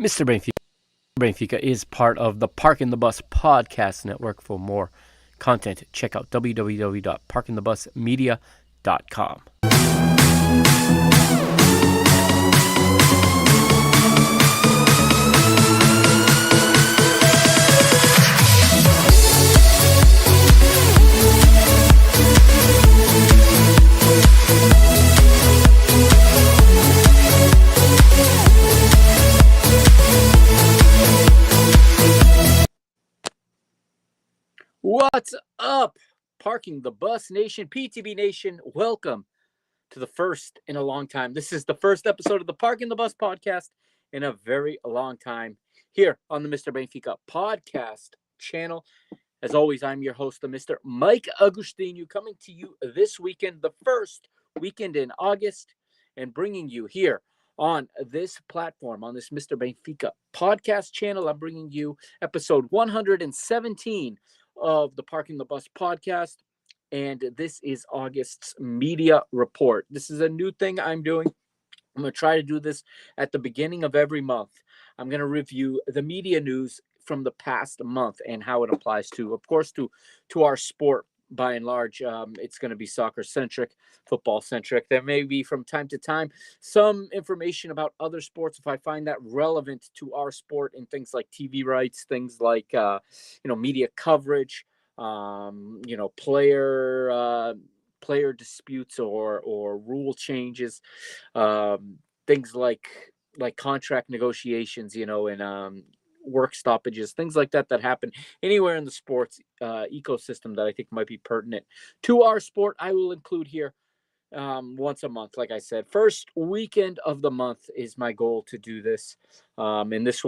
Mr. Benfica is part of the Park in the Bus podcast network. For more content, check out www.parkinthebusmedia.com. What's up, Parking the Bus Nation, PTB Nation? Welcome to the first in a long time. This is the first episode of the Parking the Bus podcast in a very long time here on the Mr. Benfica podcast channel. As always, I'm your host, the Mr. Mike Agustinu, coming to you this weekend, the first weekend in August, and bringing you here on this platform, on this Mr. Benfica podcast channel. I'm bringing you episode 117 of the Parking the Bus podcast, and this is August's media report. This is a new thing I'm doing. I'm going to try to do this at the beginning of every month. I'm going to review the media news from the past month and how it applies to, of course, to our sport by and large. It's going to be soccer-centric, football-centric. There may be, from time to time, some information about other sports if I find that relevant to our sport, and things like TV rights, things like, media coverage, player disputes or rule changes, things like contract negotiations, and work stoppages, things like that happen anywhere in the sports ecosystem that I think might be pertinent to our sport. I will include here once a month. Like I said, first weekend of the month is my goal to do this, and this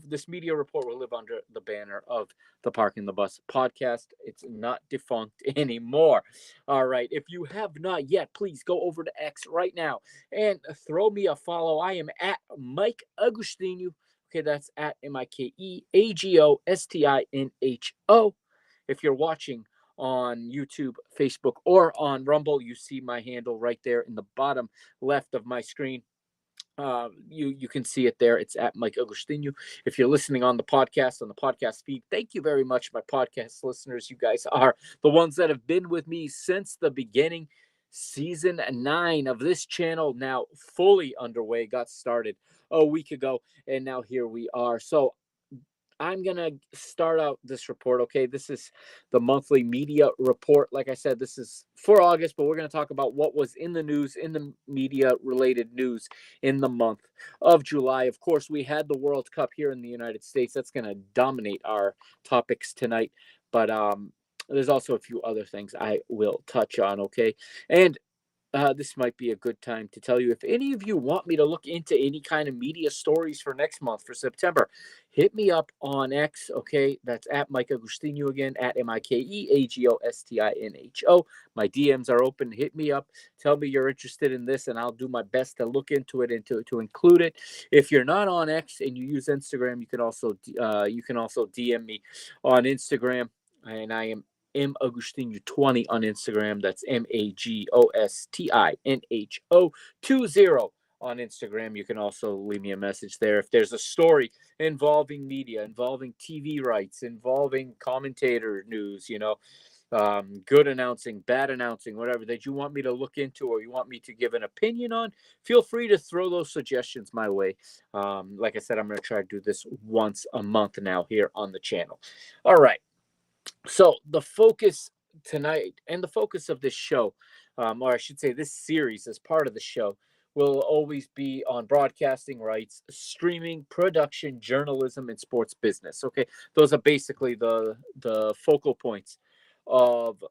this media report will live under the banner of the Park in the Bus podcast. It's not defunct anymore. All right, if you have not yet, please go over to X right now and throw me a follow. I am at Mike Agustinu. Okay, that's at MikeAgostino. If you're watching on YouTube, Facebook, or on Rumble, you see my handle right there in the bottom left of my screen. You can see it there. It's at Mike Agustinu. If you're listening on the podcast feed, thank you very much, my podcast listeners. You guys are the ones that have been with me since the beginning. Season 9 of this channel now fully underway, got started a week ago, and now here we are. So I'm going to start out this report, okay? This is the monthly media report. Like I said, this is for August, but we're going to talk about what was in the news, in the media-related news in the month of July. Of course, we had the World Cup here in the United States. That's going to dominate our topics tonight, but there's also a few other things I will touch on, okay? And this might be a good time to tell you, if any of you want me to look into any kind of media stories for next month, for September, hit me up on X, okay? That's at Mike Agustinu again, at MikeAgostino. My DMs are open. Hit me up. Tell me you're interested in this, and I'll do my best to look into it and to include it. If you're not on X and you use Instagram, you can also DM me on Instagram, and I am Agustinu20 on Instagram. That's Magostino20 on Instagram. You can also leave me a message there. If there's a story involving media, involving TV rights, involving commentator news, good announcing, bad announcing, whatever that you want me to look into or you want me to give an opinion on, feel free to throw those suggestions my way. Like I said, I'm going to try to do this once a month now here on the channel. All right. So the focus tonight and the focus of this show, or I should say this series as part of the show, will always be on broadcasting rights, streaming, production, journalism, and sports business. Okay, those are basically the focal points of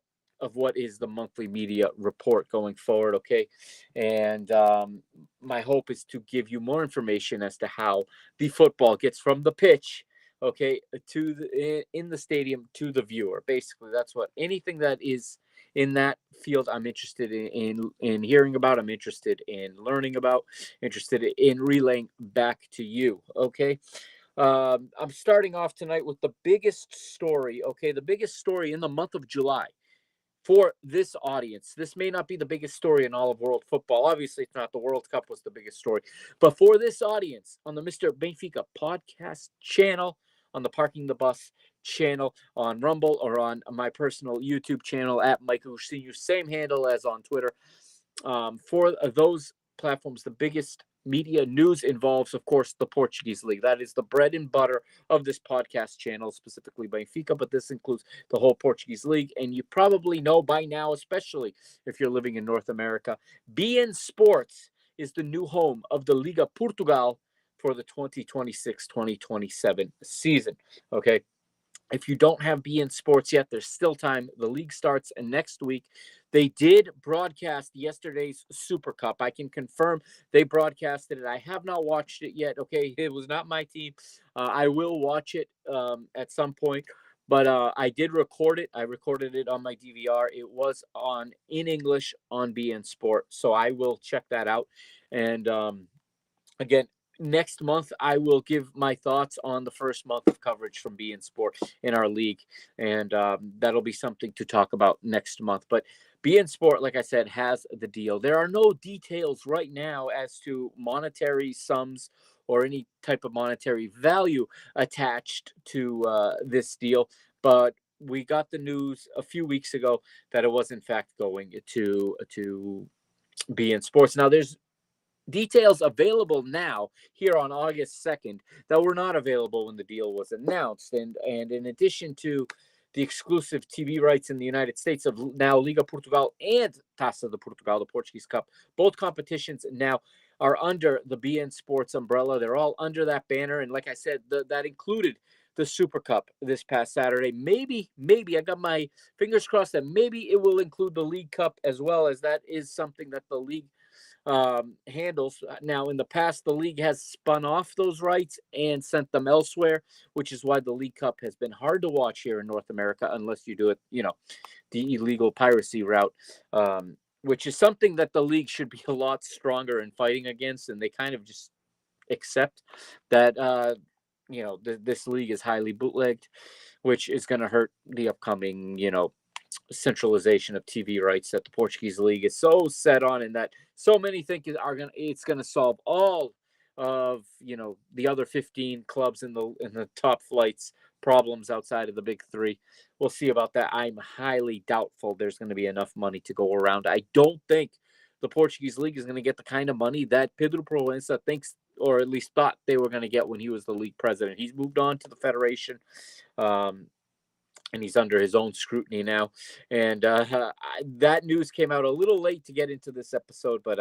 what is the monthly media report going forward. Okay, and my hope is to give you more information as to how the football gets from the pitch, okay, in the stadium to the viewer. Basically, that's what anything that is in that field I'm interested in hearing about, I'm interested in learning about, interested in relaying back to you. Okay. I'm starting off tonight with the biggest story. Okay, the biggest story in the month of July for this audience, this may not be the biggest story in all of world football. Obviously, it's not. The World Cup was the biggest story. But for this audience, on the Mr. Benfica podcast channel, on the Parking the Bus channel, on Rumble, or on my personal YouTube channel at Michael Senior, same handle as on Twitter. For those platforms, the biggest media news involves, of course, the Portuguese League. That is the bread and butter of this podcast channel, specifically Benfica, but this includes the whole Portuguese League. And you probably know by now, especially if you're living in North America, beIN Sports is the new home of the Liga Portugal for the 2026-2027 season. Okay. If you don't have beIN Sports yet, there's still time. The league starts next week. They did broadcast yesterday's Super Cup. I can confirm they broadcasted it. I have not watched it yet. Okay, it was not my team. I will watch it at some point. But I did record it. I recorded it on my DVR. It was on in English on beIN Sport. So I will check that out. And again, next month, I will give my thoughts on the first month of coverage from beIN Sport in our league. And that'll be something to talk about next month. But beIN Sport, like I said, has the deal. There are no details right now as to monetary sums or any type of monetary value attached to this deal. But we got the news a few weeks ago that it was, in fact, going to beIN Sports. Now, there's details available now here on August 2nd that were not available when the deal was announced. And in addition to the exclusive TV rights in the United States of now Liga Portugal and Taça de Portugal, the Portuguese Cup, both competitions now are under the beIN Sports umbrella. They're all under that banner. And like I said, that included the Super Cup this past Saturday. Maybe I got my fingers crossed that maybe it will include the League Cup as well, as that is something that the league handles. Now, in the past, the league has spun off those rights and sent them elsewhere, which is why the League Cup has been hard to watch here in North America unless you do it, the illegal piracy route, which is something that the league should be a lot stronger in fighting against, and they kind of just accept that, this league is highly bootlegged, which is going to hurt the upcoming, centralization of TV rights that the Portuguese league is so set on, and that so many think it's going to solve all of the other 15 clubs in the top flights problems outside of the big three. We'll see about that. I'm highly doubtful there's going to be enough money to go around. I don't think the Portuguese league is going to get the kind of money that Pedro Proença thinks, or at least thought they were going to get when he was the league president. He's moved on to the federation. And he's under his own scrutiny now. And that news came out a little late to get into this episode, but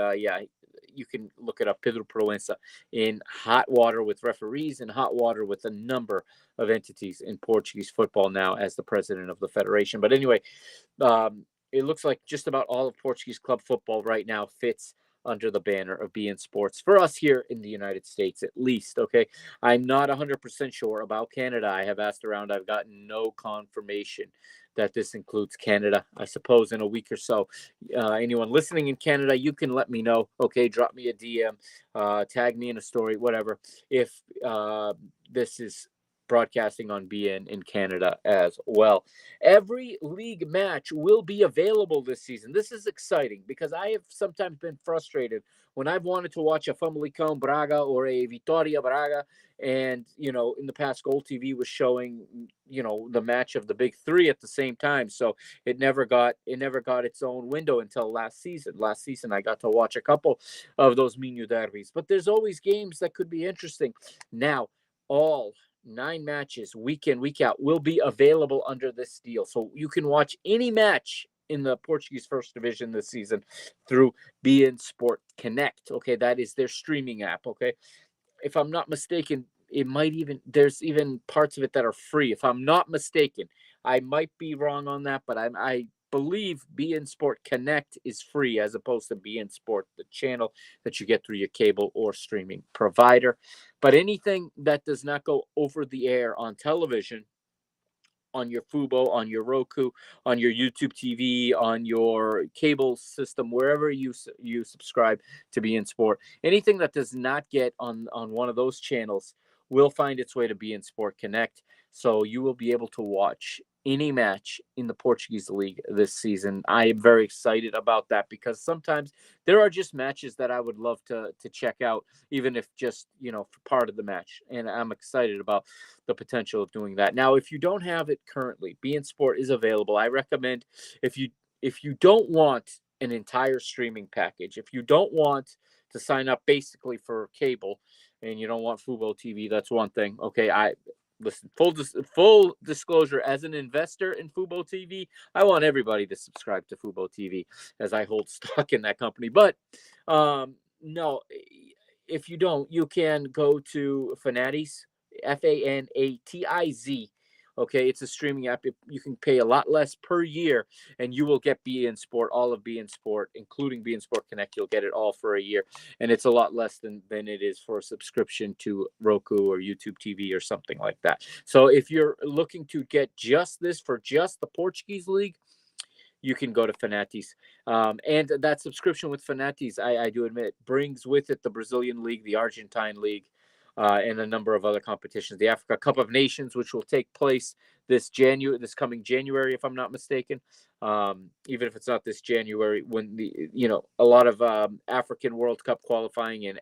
you can look it up. Pedro Proença in hot water with referees and hot water with a number of entities in Portuguese football now as the president of the federation. But anyway, it looks like just about all of Portuguese club football right now fits under the banner of beIN Sports for us here in the United States, at least. Okay. I'm not 100% sure about Canada. I have asked around. I've gotten no confirmation that this includes Canada. I suppose in a week or so, anyone listening in Canada, you can let me know. Okay. Drop me a DM, tag me in a story, whatever. If this is broadcasting on beIN in Canada as well. Every league match will be available this season. This is exciting because I have sometimes been frustrated when I've wanted to watch a Famalicão Braga or a Vitória Braga, and in the past, Gold TV was showing the match of the big three at the same time, so it never got its own window until last season. Last season, I got to watch a couple of those Minho derbys, but there's always games that could be interesting. Now, all 9 matches, week in, week out, will be available under this deal. So you can watch any match in the Portuguese First Division this season through beIN Sport Connect. Okay, that is their streaming app. Okay, if I'm not mistaken, there's even parts of it that are free. If I'm not mistaken, I might be wrong on that, but I believe beIN Sport Connect is free as opposed to beIN Sport, the channel that you get through your cable or streaming provider. But anything that does not go over the air on television, on your Fubo, on your Roku, on your YouTube TV, on your cable system, wherever you subscribe to beIN Sport, anything that does not get on one of those channels will find its way to beIN Sport Connect. So you will be able to watch any match in the Portuguese league this season. I am very excited about that because sometimes there are just matches that I would love to check out, even if just, for part of the match. And I'm excited about the potential of doing that. Now, if you don't have it currently, beIN Sport is available. I recommend if you don't want an entire streaming package, if you don't want to sign up basically for cable and you don't want Fubo TV, that's one thing. Okay, listen, full disclosure, as an investor in Fubo TV, I want everybody to subscribe to Fubo TV as I hold stock in that company. But no, if you don't, you can go to Fanatiz, Fanatiz. Okay, it's a streaming app. You can pay a lot less per year, and you will get beIN Sport, all of beIN Sport, including beIN Sport Connect. You'll get it all for a year, and it's a lot less than it is for a subscription to Roku or YouTube TV or something like that. So if you're looking to get just this for just the Portuguese league, you can go to Fanatiz. And that subscription with Fanatiz, I do admit, brings with it the Brazilian League, the Argentine League, and a number of other competitions. The Africa Cup of Nations, which will take place this coming January, if I'm not mistaken. Even if it's not this January, when a lot of African World Cup qualifying and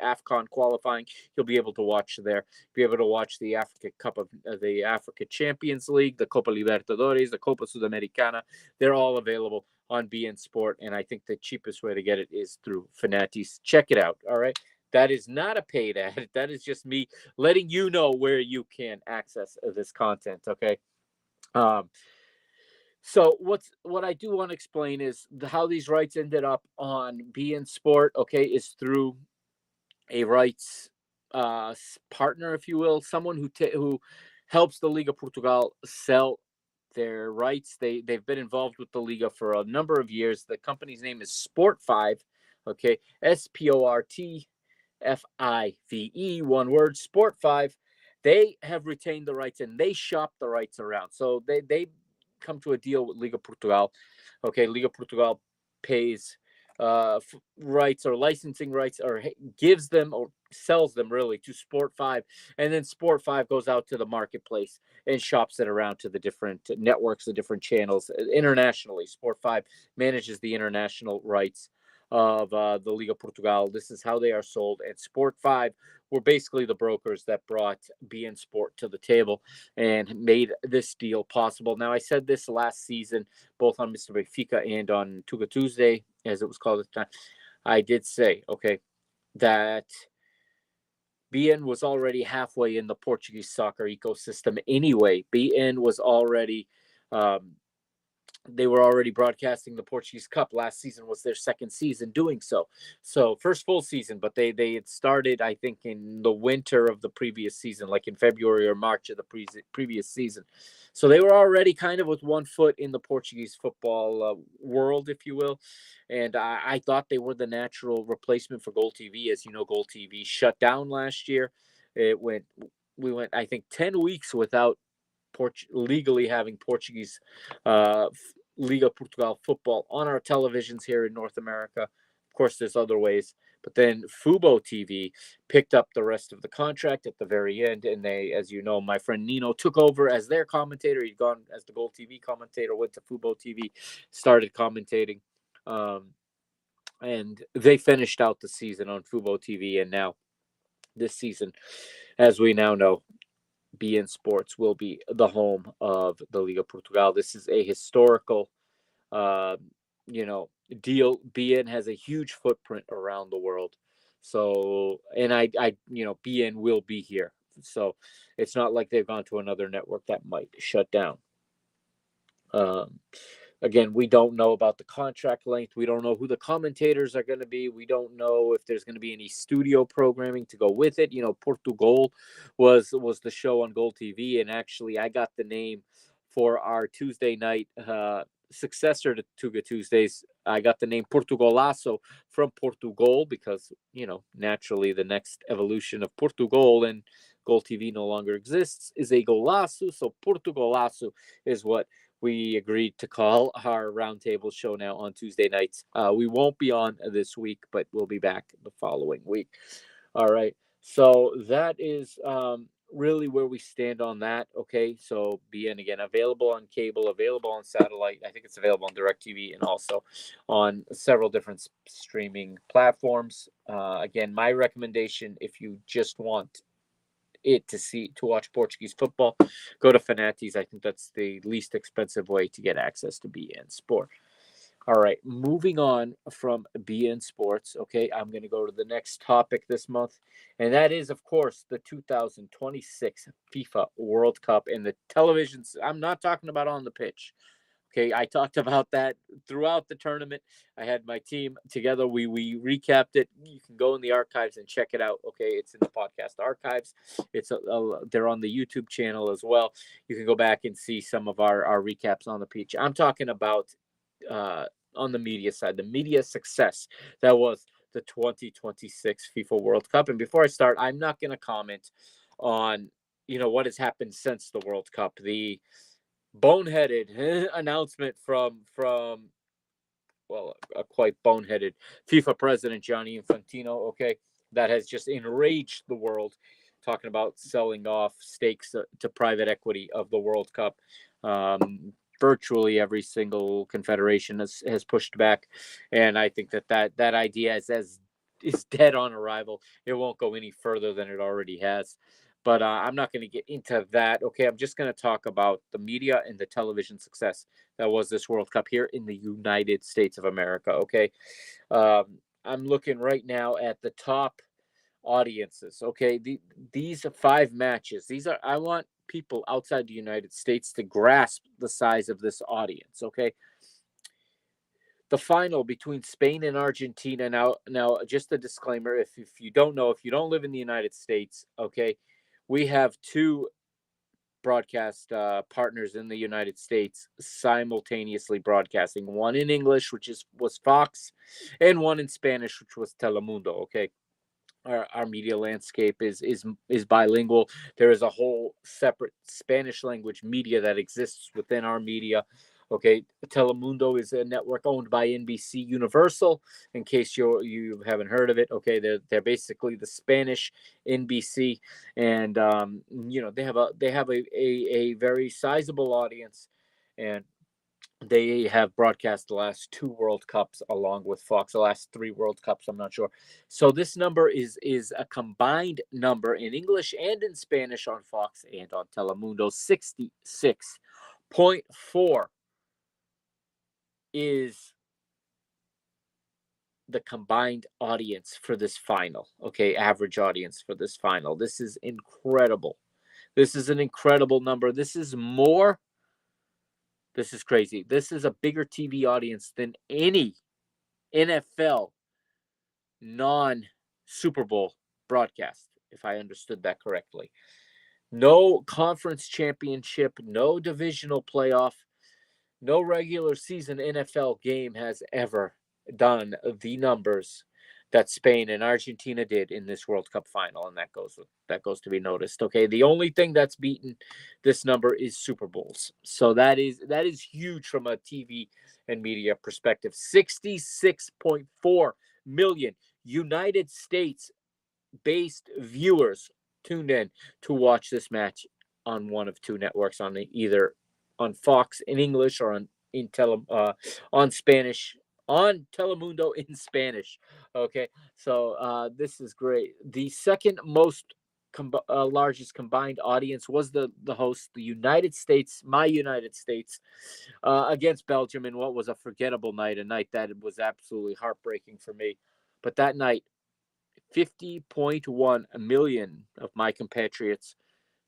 AFCON qualifying, you'll be able to watch there. Be able to watch the Africa Cup of the Africa Champions League, the Copa Libertadores, the Copa Sudamericana. They're all available on beIN Sport, and I think the cheapest way to get it is through Fanatiz. Check it out. All right. That is not a paid ad. That is just me letting you know where you can access this content. Okay. So what I do want to explain is how these rights ended up on beIN Sport. Okay, is through a rights partner, if you will, someone who helps the Liga Portugal sell their rights. They've been involved with the Liga for a number of years. The company's name is Sport5. Okay, SPORTFIVE, one word, Sport5. They have retained the rights and they shop the rights around. So they come to a deal with Liga Portugal. Okay, Liga Portugal pays rights or licensing rights, or gives them or sells them really to Sport5, and then Sport5 goes out to the marketplace and shops it around to the different networks, the different channels internationally. Sport5 manages the international rights of the Liga Portugal. This is how they are sold, and Sport5 were basically the brokers that brought beIN Sport to the table and made this deal possible. Now, I said this last season, both on Mr. Benfica and on Tuga Tuesday, as it was called at the time. I did say, okay, that beIN was already halfway in the Portuguese soccer ecosystem anyway. beIN was already they were already broadcasting the Portuguese Cup. Last season was their second season doing so. So first full season, but they had started, I think, in the winter of the previous season, like in February or March of the previous season. So they were already kind of with one foot in the Portuguese football world, if you will. And I thought they were the natural replacement for Goal TV. As you know, Goal TV shut down last year. We went, I think, 10 weeks without legally having Portuguese Liga Portugal football on our televisions here in North America. Of course, there's other ways, but then Fubo TV picked up the rest of the contract at the very end, and they, as you know, my friend Nino took over as their commentator. He'd gone as the Goal TV commentator, went to Fubo TV, started commentating, and they finished out the season on Fubo TV, and now this season, as we now know, beIN Sports will be the home of the Liga Portugal. This is a historical, deal. beIN has a huge footprint around the world. So, and beIN will be here. So it's not like they've gone to another network that might shut down. Again, we don't know about the contract length. We don't know who the commentators are going to be. We don't know if there's going to be any studio programming to go with it. Portugal was the show on Gold TV, and actually I got the name for our Tuesday night successor to Tuga Tuesdays. I got the name Portugalasso from Portugal because, naturally the next evolution of Portugal and Gold TV no longer exists is a golaço. So Portugalasso is what we agreed to call our roundtable show now on Tuesday nights. We won't be on this week, but we'll be back the following week. All right. So that is really where we stand on that. Okay, so beIN again available on cable, available on satellite. I think it's available on DirecTV and also on several different streaming platforms. Again, my recommendation, if you just want to watch Portuguese football, go to Fanati's. I think that's the least expensive way to get access to beIN Sport. All right, moving on from beIN Sports. Okay, I'm going to go to the next topic this month, and that is, of course, the 2026 FIFA World Cup and the televisions. I'm not talking about on the pitch. Okay, I talked about that throughout the tournament. I had my team together. We recapped it. You can go in the archives and check it out. Okay, it's in the podcast archives. They're on the YouTube channel as well. You can go back and see some of our recaps on the pitch. I'm talking about on the media side, the media success that was the 2026 FIFA World Cup. And before I start, I'm not going to comment on what has happened since the World Cup. The boneheaded announcement from a quite boneheaded FIFA president Gianni Infantino, okay, that has just enraged the world, talking about selling off stakes to private equity of the World Cup. Virtually every single confederation has pushed back, and I think that idea is dead on arrival. It won't go any further than it already has. But I'm not going to get into that. Okay, I'm just going to talk about the media and the television success that was this World Cup here in the United States of America. Okay, I'm looking right now at the top audiences. Okay, these 5 matches. I want people outside the United States to grasp the size of this audience. Okay, the final between Spain and Argentina. Now, just a disclaimer: if you don't know, if you don't live in the United States, okay, we have 2 broadcast partners in the United States simultaneously broadcasting. One in English, which was Fox, and one in Spanish, which was Telemundo. Okay, our media landscape is bilingual. There is a whole separate Spanish language media that exists within our media. Okay, Telemundo is a network owned by NBC Universal. In case you haven't heard of it, okay, they're basically the Spanish NBC, and they have a very sizable audience, and they have broadcast the last 2 World Cups along with Fox, the last 3 World Cups, I'm not sure. So this number is a combined number in English and in Spanish on Fox and on Telemundo. 66.4 is the combined audience for this final. Okay, average audience for this final. This is incredible. This is an incredible number. This is crazy. This is a bigger TV audience than any NFL non-Super Bowl broadcast, if I understood that correctly. No conference championship, no divisional playoff, no regular season NFL game has ever done the numbers that Spain and Argentina did in this World Cup final, and that goes to be noticed. Okay, the only thing that's beaten this number is Super Bowls, so that is huge from a TV and media perspective. 66.4 million United States based viewers tuned in to watch this match on one of 2 networks, either on Fox in English or on Spanish, on Telemundo in Spanish. Okay, so this is great. The second most largest combined audience was the host, the United States, my United States, against Belgium in what was a forgettable night, a night that was absolutely heartbreaking for me. But that night, 50.1 million of my compatriots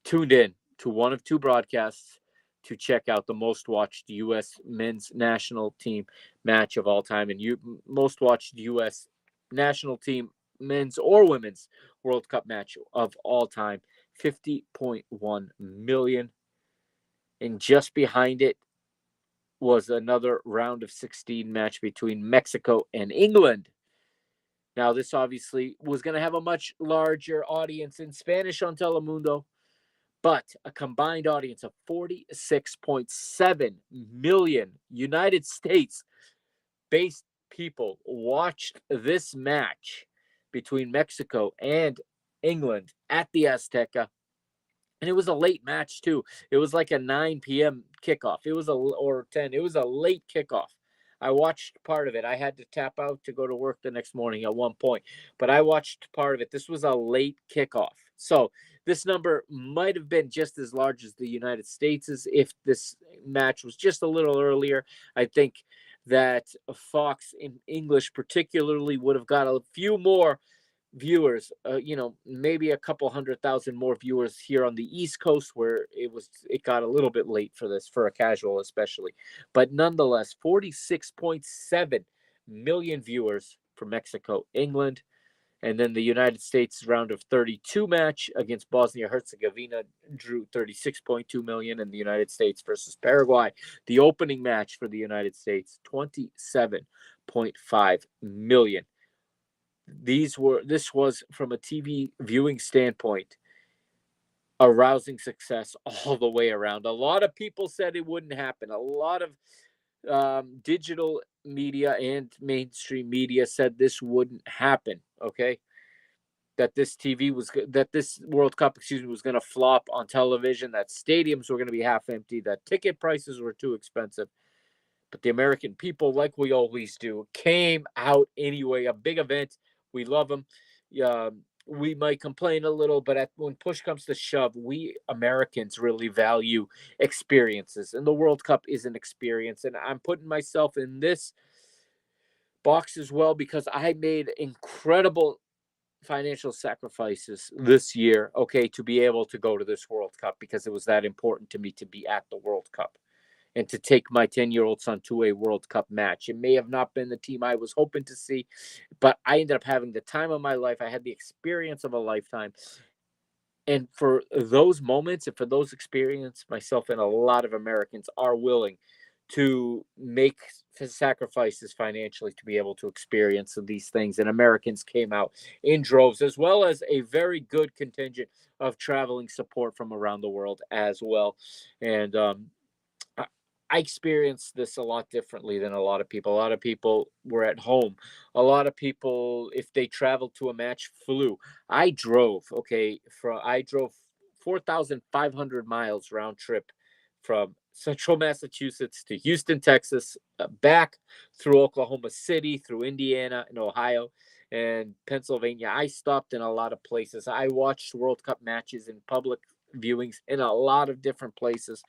tuned in to one of 2 broadcasts to check out the most watched U.S. men's national team match of all time, and most watched U.S. national team men's or women's World Cup match of all time. 50.1 million. And just behind it was another round of 16 match between Mexico and England. Now, this obviously was going to have a much larger audience in Spanish on Telemundo, but a combined audience of 46.7 million United States-based people watched this match between Mexico and England at the Azteca. And it was a late match too. It was like a 9 p.m. kickoff. It was or 10. It was a late kickoff. I watched part of it. I had to tap out to go to work the next morning at one point, but I watched part of it. This was a late kickoff. So this number might have been just as large as the United States' if this match was just a little earlier. I think that Fox in English particularly would have got a few more viewers, maybe a couple 100,000 more viewers here on the East Coast, where it got a little bit late for this, for a casual especially, but nonetheless 46.7 million viewers for Mexico, England, and then the United States round of 32 match against Bosnia Herzegovina drew 36.2 million, and the United States versus Paraguay, the opening match for the United States, 27.5 million. This was, from a TV viewing standpoint, a rousing success all the way around. A lot of people said it wouldn't happen. A lot of digital media and mainstream media said this wouldn't happen. Okay, that this World Cup, was going to flop on television. That stadiums were going to be half empty. That ticket prices were too expensive. But the American people, like we always do, came out anyway. A big event. We love them. We might complain a little, but when push comes to shove, we Americans really value experiences. And the World Cup is an experience. And I'm putting myself in this box as well because I made incredible financial sacrifices this year, okay, to be able to go to this World Cup because it was that important to me to be at the World Cup and to take my 10-year-old son to a World Cup match. It may have not been the team I was hoping to see, but I ended up having the time of my life. I had the experience of a lifetime. And for those moments and for those experiences, myself and a lot of Americans are willing to make sacrifices financially to be able to experience these things. And Americans came out in droves, as well as a very good contingent of traveling support from around the world as well. And I experienced this a lot differently than a lot of people. A lot of people were at home. A lot of people, if they traveled to a match, flew. I drove. Okay, I drove 4,500 miles round trip from Central Massachusetts to Houston, Texas, back through Oklahoma City, through Indiana and Ohio and Pennsylvania. I stopped in a lot of places. I watched World Cup matches in public viewings in a lot of different places.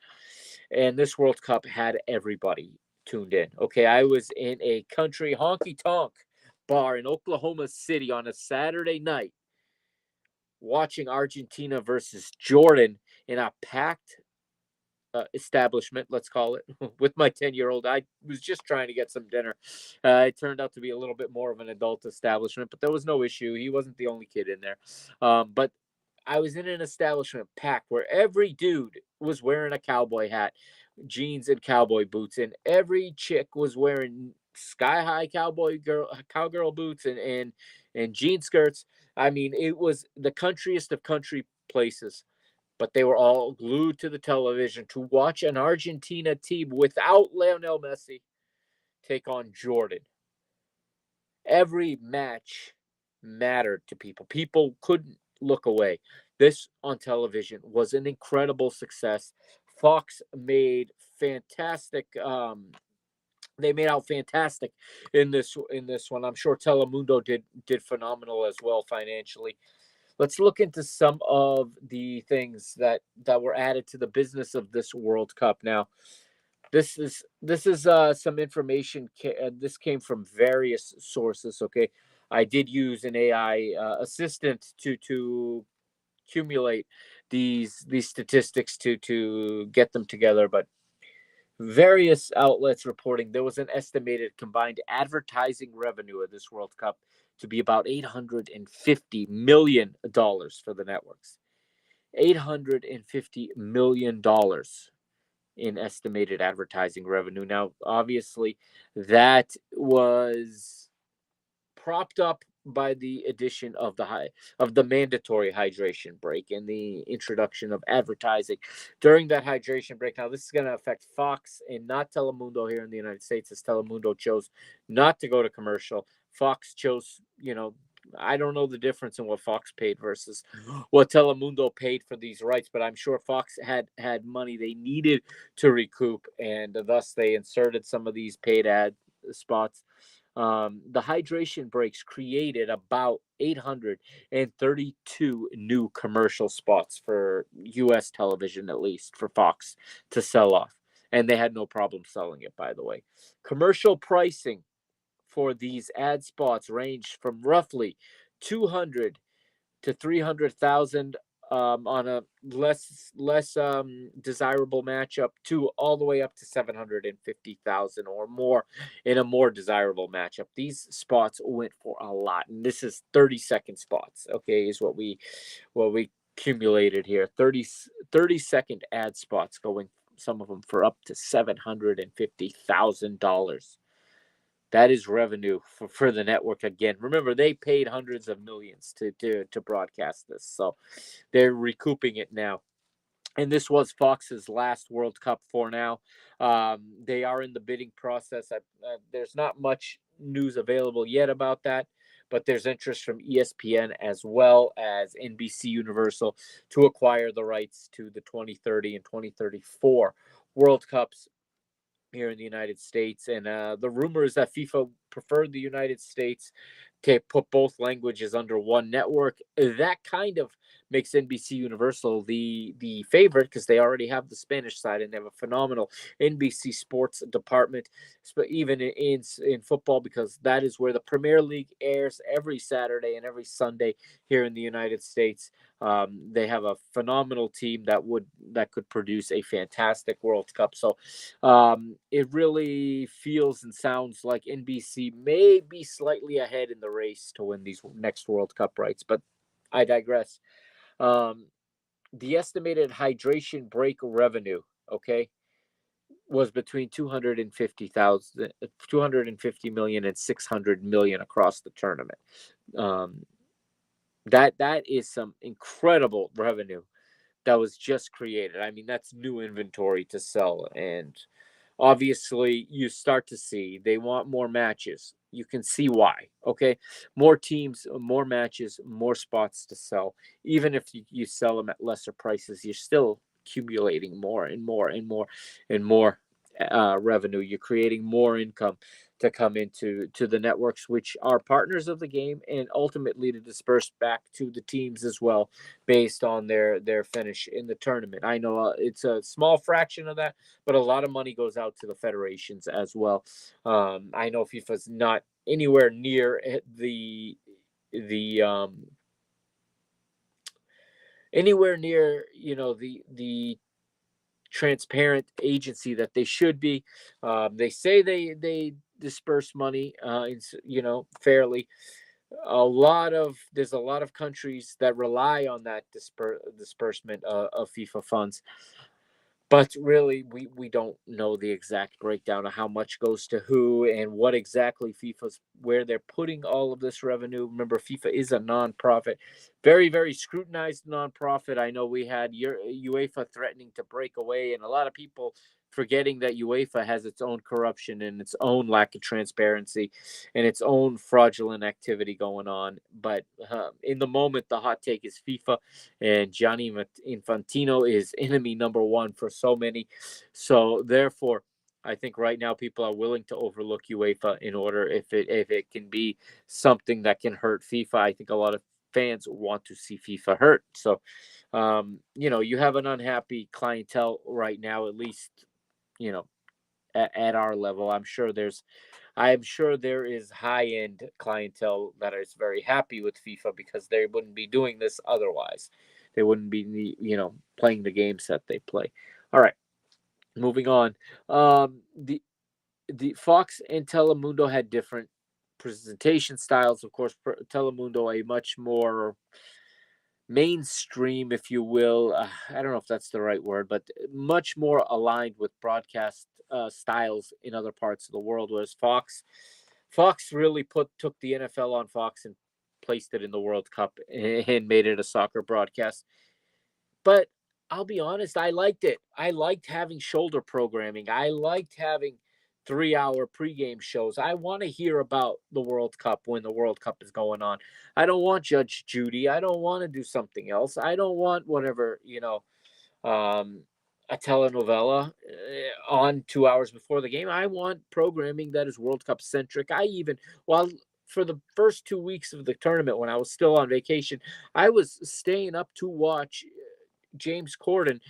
And this World Cup had everybody tuned in. Okay, I was in a country honky tonk bar in Oklahoma City on a Saturday night watching Argentina versus Jordan in a packed establishment, let's call it, with my 10-year-old. I was just trying to get some dinner. It turned out to be a little bit more of an adult establishment, but there was no issue. He wasn't the only kid in there. But I was in an establishment packed where every dude was wearing a cowboy hat, jeans and cowboy boots, and every chick was wearing sky-high cowgirl boots and jean skirts. I mean, it was the countryest of country places, but they were all glued to the television to watch an Argentina team without Lionel Messi take on Jordan. Every match mattered to people. People couldn't look away. This on television was an incredible success. Fox made fantastic. They made out fantastic in this one. I'm sure Telemundo did phenomenal as well financially. Let's look into some of the things that were added to the business of this World Cup. Now, this is some information. This came from various sources. Okay, I did use an AI assistant to accumulate these statistics to get them together, but various outlets reporting there was an estimated combined advertising revenue of this World Cup to be about $850 million for the networks. $850 million in estimated advertising revenue. Now, obviously, that was propped up by the addition of the mandatory hydration break and the introduction of advertising during that hydration break. Now, this is going to affect Fox and not Telemundo here in the United States, as Telemundo chose not to go to commercial. Fox chose, I don't know the difference in what Fox paid versus what Telemundo paid for these rights, but I'm sure Fox had money they needed to recoup, and thus they inserted some of these paid ad spots. The hydration breaks created about 832 new commercial spots for U.S. television, at least for Fox to sell off. And they had no problem selling it, by the way. Commercial pricing for these ad spots ranged from roughly 200 to 300,000 on a less desirable matchup to all the way up to 750,000 or more in a more desirable matchup. These spots went for a lot, and this is 30-second spots. Okay, is what we accumulated here. 30-second ad spots going, some of them for up to $750,000. That is revenue for the network again. Remember, they paid hundreds of millions to broadcast this, so they're recouping it now. And this was Fox's last World Cup for now. They are in the bidding process. There's not much news available yet about that, but there's interest from ESPN as well as NBC Universal to acquire the rights to the 2030 and 2034 World Cups here in the United States. And the rumor is that FIFA preferred the United States to put both languages under one network. That kind of makes NBC Universal the favorite because they already have the Spanish side and they have a phenomenal NBC Sports department, even in football, because that is where the Premier League airs every Saturday and every Sunday here in the United States. They have a phenomenal team that could produce a fantastic World Cup. So it really feels and sounds like NBC may be slightly ahead in the race to win these next World Cup rights, but I digress. Um, the estimated hydration break revenue, okay, was between 250 million and 600 million across the tournament. Um, that is some incredible revenue that was just created. I mean, that's new inventory to sell, and obviously you start to see they want more matches. You can see why. Okay, more teams, more matches, more spots to sell. Even if you sell them at lesser prices, you're still accumulating more and more and more and more revenue. You're creating more income to come into the networks, which are partners of the game, and ultimately to disperse back to the teams as well, based on their finish in the tournament. I know it's a small fraction of that, but a lot of money goes out to the federations as well. I know FIFA's not anywhere near the anywhere near the transparent agency that they should be. They say they disperse money, fairly. There's a lot of countries that rely on that disbursement of FIFA funds, but really we don't know the exact breakdown of how much goes to who and what exactly FIFA's where they're putting all of this revenue. Remember, FIFA is a nonprofit, very very scrutinized nonprofit. I know we had UEFA threatening to break away, and a lot of people forgetting that UEFA has its own corruption and its own lack of transparency and its own fraudulent activity going on. But in the moment, the hot take is FIFA, and Gianni Infantino is enemy number one for so many. So therefore, I think right now people are willing to overlook UEFA in order if it can be something that can hurt FIFA. I think a lot of fans want to see FIFA hurt. So, you have an unhappy clientele right now, at least, you know, at our level. I'm sure there is high end clientele that is very happy with FIFA because they wouldn't be doing this otherwise. They wouldn't be, playing the games that they play. All right, moving on. The Fox and Telemundo had different presentation styles. Of course, Telemundo a much more mainstream, if you will. I don't know if that's the right word, but much more aligned with broadcast styles in other parts of the world. Whereas Fox really took the NFL on Fox and placed it in the World Cup and made it a soccer broadcast. But I'll be honest, I liked it. I liked having shoulder programming. I liked having 3-hour pregame shows. I want to hear about the World Cup when the World Cup is going on. I don't want Judge Judy. I don't want to do something else. I don't want whatever, um, a telenovela on 2 hours before the game. I want programming that is World Cup centric. While for the first 2 weeks of the tournament, when I was still on vacation, I was staying up to watch James Corden,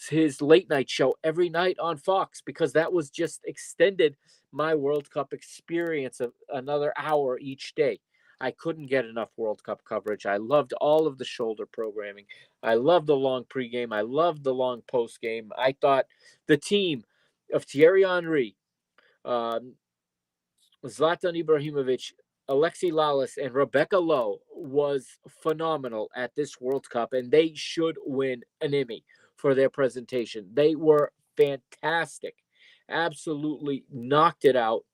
his late night show every night on Fox, because that was just extended my World Cup experience of another hour each day. I couldn't get enough World Cup coverage. I loved all of the shoulder programming. I loved the long pregame. I loved the long postgame. I thought the team of Thierry Henry, um, Zlatan Ibrahimovic, Alexi Lalas, and Rebecca Lowe was phenomenal at this World Cup, and they should win an Emmy for their presentation. They were fantastic, absolutely knocked it out.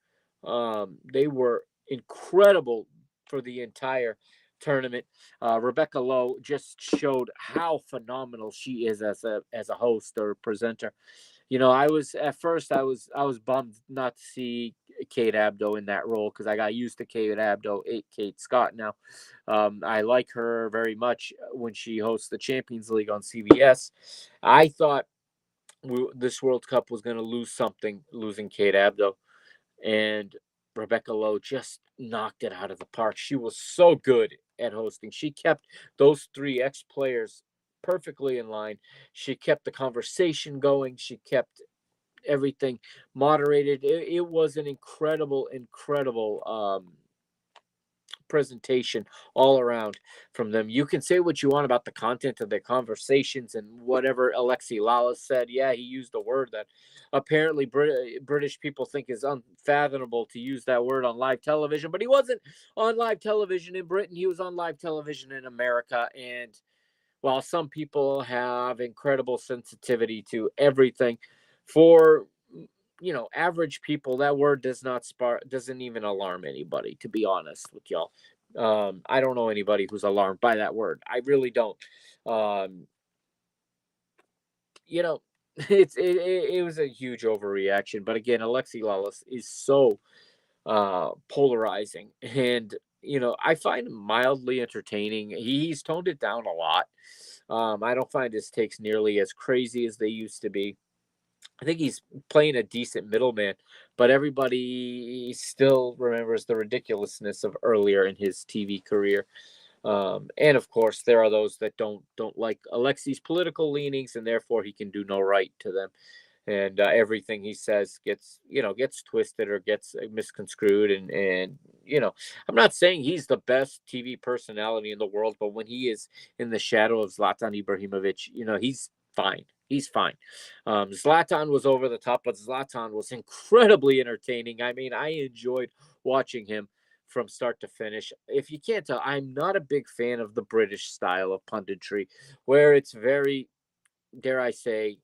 They were incredible for the entire tournament. Rebecca Lowe just showed how phenomenal she is as a host or presenter. I was bummed not to see Kate Abdo in that role, because I got used to Kate Abdo, Kate Scott now. I like her very much when she hosts the Champions League on CBS. I thought this World Cup was going to lose something, losing Kate Abdo, and Rebecca Lowe just knocked it out of the park. She was so good at hosting. She kept those three ex-players perfectly in line. She kept the conversation going. She kept everything moderated. It was an incredible presentation all around from them. You can say what you want about the content of their conversations and whatever Alexi Lalas said. Yeah, he used a word that apparently British people think is unfathomable to use that word on live television, but he wasn't on live television in Britain. He was on live television in America. And while some people have incredible sensitivity to everything, for average people, that word doesn't even alarm anybody, to be honest with y'all. I don't know anybody who's alarmed by that word. I really don't. um you know it was a huge overreaction, but again, Alexi Lawless is so polarizing, and I find him mildly entertaining. He's toned it down a lot. I don't find his takes nearly as crazy as they used to be. I think he's playing a decent middleman, but everybody still remembers the ridiculousness of earlier in his TV career. And of course, there are those that don't like Alexi's political leanings, and therefore he can do no right to them. And everything he says gets twisted or gets misconstrued. And I'm not saying he's the best TV personality in the world, but when he is in the shadow of Zlatan Ibrahimovic, he's fine. He's fine. Zlatan was over the top, but Zlatan was incredibly entertaining. I mean, I enjoyed watching him from start to finish. If you can't tell, I'm not a big fan of the British style of punditry, where it's very, dare I say,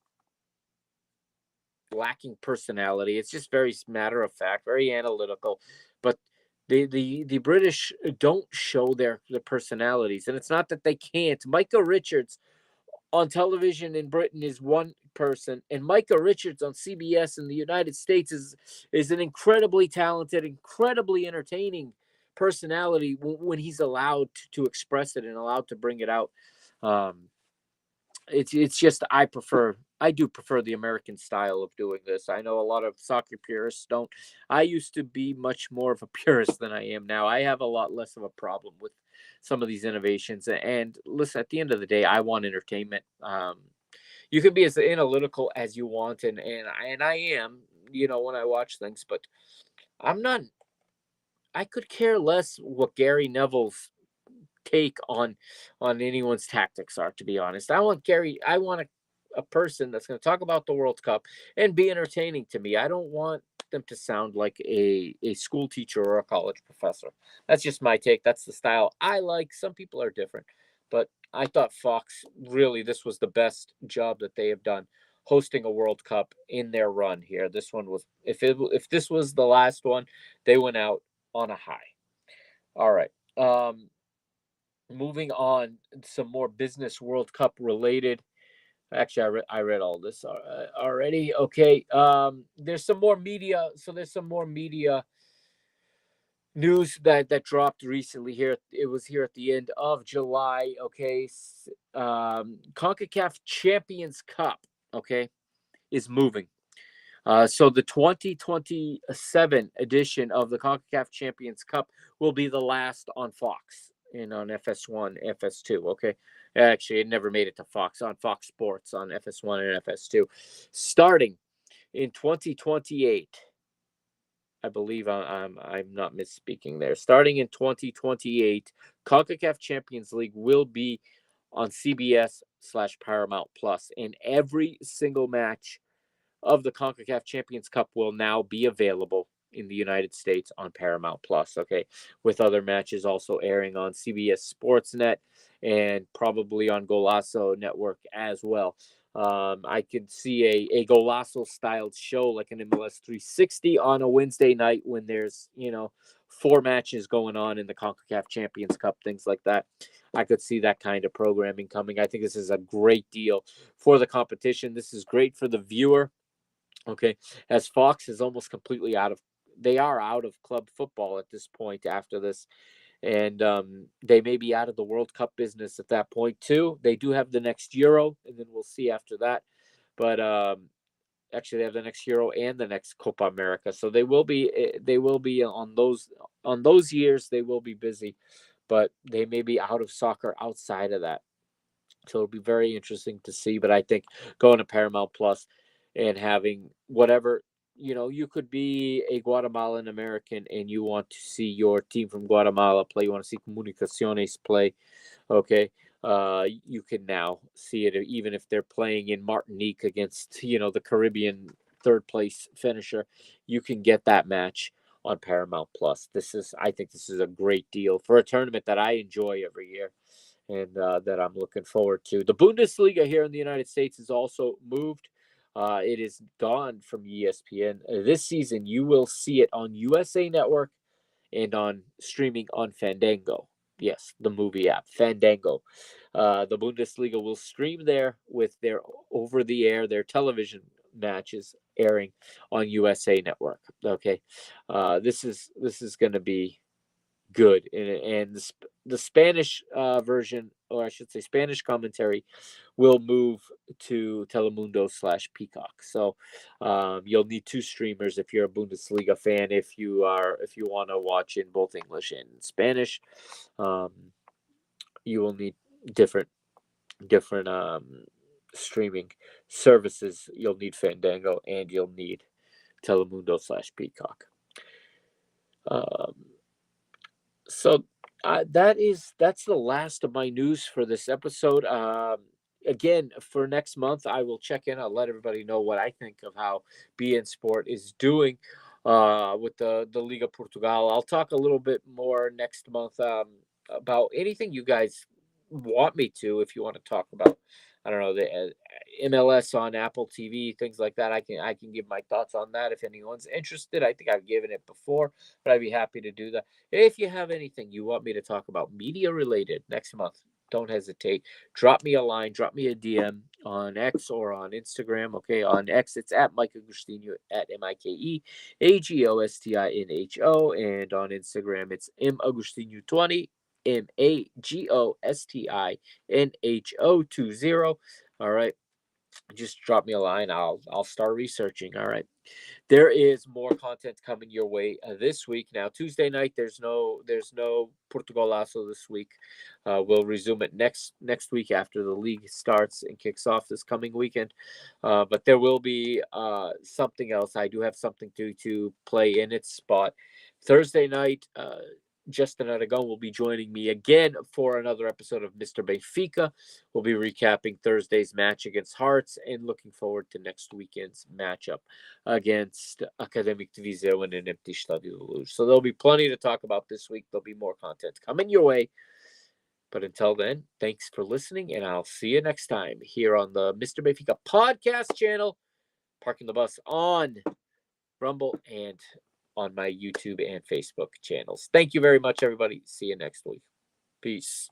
lacking personality. It's just very matter of fact, very analytical. But the British don't show their personalities, and it's not that they can't. Micah Richards on television in Britain is one person, and Micah Richards on CBS in the United States is an incredibly talented, incredibly entertaining personality when he's allowed to express it and allowed to bring it out. Um, it's just I do prefer the American style of doing this. I know a lot of soccer purists don't. I used to be much more of a purist than I am now. I have a lot less of a problem with some of these innovations. And listen, at the end of the day, I want entertainment. You can be as analytical as you want, and I am, when I watch things, but I'm not. I could care less what Gary Neville's take on anyone's tactics are, to be honest. I want a person that's going to talk about the World Cup and be entertaining to me. I don't want them to sound like a school teacher or a college professor. That's just my take. That's the style I like. Some people are different, but I thought Fox, really, this was the best job that they have done hosting a World Cup in their run here. This one was, if this was the last one, they went out on a high. All right. Moving on, some more business World Cup related Actually, I read all this already. Okay. There's some more media. So there's some more media news that dropped recently here. It was here at the end of July. Okay. CONCACAF Champions Cup. Okay, is moving. So the 2027 edition of the CONCACAF Champions Cup will be the last on Fox and on FS1, FS2. Okay. Actually, it never made it to Fox, on Fox Sports on FS1 and FS2. Starting in 2028, I believe I'm not misspeaking there. Starting in 2028, CONCACAF Champions League will be on CBS/Paramount Plus, and every single match of the CONCACAF Champions Cup will now be available in the United States on Paramount Plus, okay, with other matches also airing on CBS Sports Net and probably on Golazo Network as well. I could see a Golazo styled show like an MLS 360 on a Wednesday night when there's, 4 matches going on in the CONCACAF Champions Cup, things like that. I could see that kind of programming coming. I think this is a great deal for the competition. This is great for the viewer. Okay, as Fox is almost completely they are out of club football at this point after this, and they may be out of the World Cup business at that point too. They do have the next Euro, and then we'll see after that. But actually, they have the next Euro and the next Copa America, so they will be on those years. They will be busy, but they may be out of soccer outside of that. So it'll be very interesting to see. But I think going to Paramount Plus and having whatever, you could be a Guatemalan American and you want to see your team from Guatemala play. You want to see Comunicaciones play. Okay. You can now see it even if they're playing in Martinique against, the Caribbean third place finisher. You can get that match on Paramount Plus. I think this is a great deal for a tournament that I enjoy every year and that I'm looking forward to. The Bundesliga here in the United States is also moved. It is gone from ESPN. This season, you will see it on USA Network and on streaming on Fandango. Yes, the movie app, Fandango. The Bundesliga will stream there with their over-the-air, their television matches airing on USA Network. Okay, this is going to be good, and the Spanish version, or I should say Spanish commentary, will move to Telemundo/Peacock. So you'll need 2 streamers if you're a Bundesliga fan. If you want to watch in both English and Spanish, you will need different streaming services. You'll need Fandango and you'll need Telemundo/Peacock. So that's the last of my news for this episode. Again, for next month, I will check in. I'll let everybody know what I think of how beIN Sport is doing with the Liga Portugal. I'll talk a little bit more next month about anything you guys want me to. If you want to talk about, I don't know, the MLS on Apple TV, things like that. I can give my thoughts on that if anyone's interested. I think I've given it before, but I'd be happy to do that. If you have anything you want me to talk about media related next month, don't hesitate. Drop me a line, drop me a DM on X or on Instagram. Okay, on X it's at Mike Agostinho at MikeAgostinho, and on Instagram it's Agostinho20. Magostinho20. All right. Just drop me a line. I'll start researching. All right. There is more content coming your way this week. Now Tuesday night there's no Portugalazo this week. We'll resume it next week after the league starts and kicks off this coming weekend. But there will be something else. I do have something to play in its spot. Thursday night, Justin Aragon will be joining me again for another episode of Mr. Benfica. We'll be recapping Thursday's match against Hearts and looking forward to next weekend's matchup against Academic de Viseu in an empty Estádio da Luz. So there'll be plenty to talk about this week. There'll be more content coming your way. But until then, thanks for listening, and I'll see you next time here on the Mr. Benfica podcast channel, Parking the Bus on Rumble and on my YouTube and Facebook channels. Thank you very much, everybody. See you next week. Peace.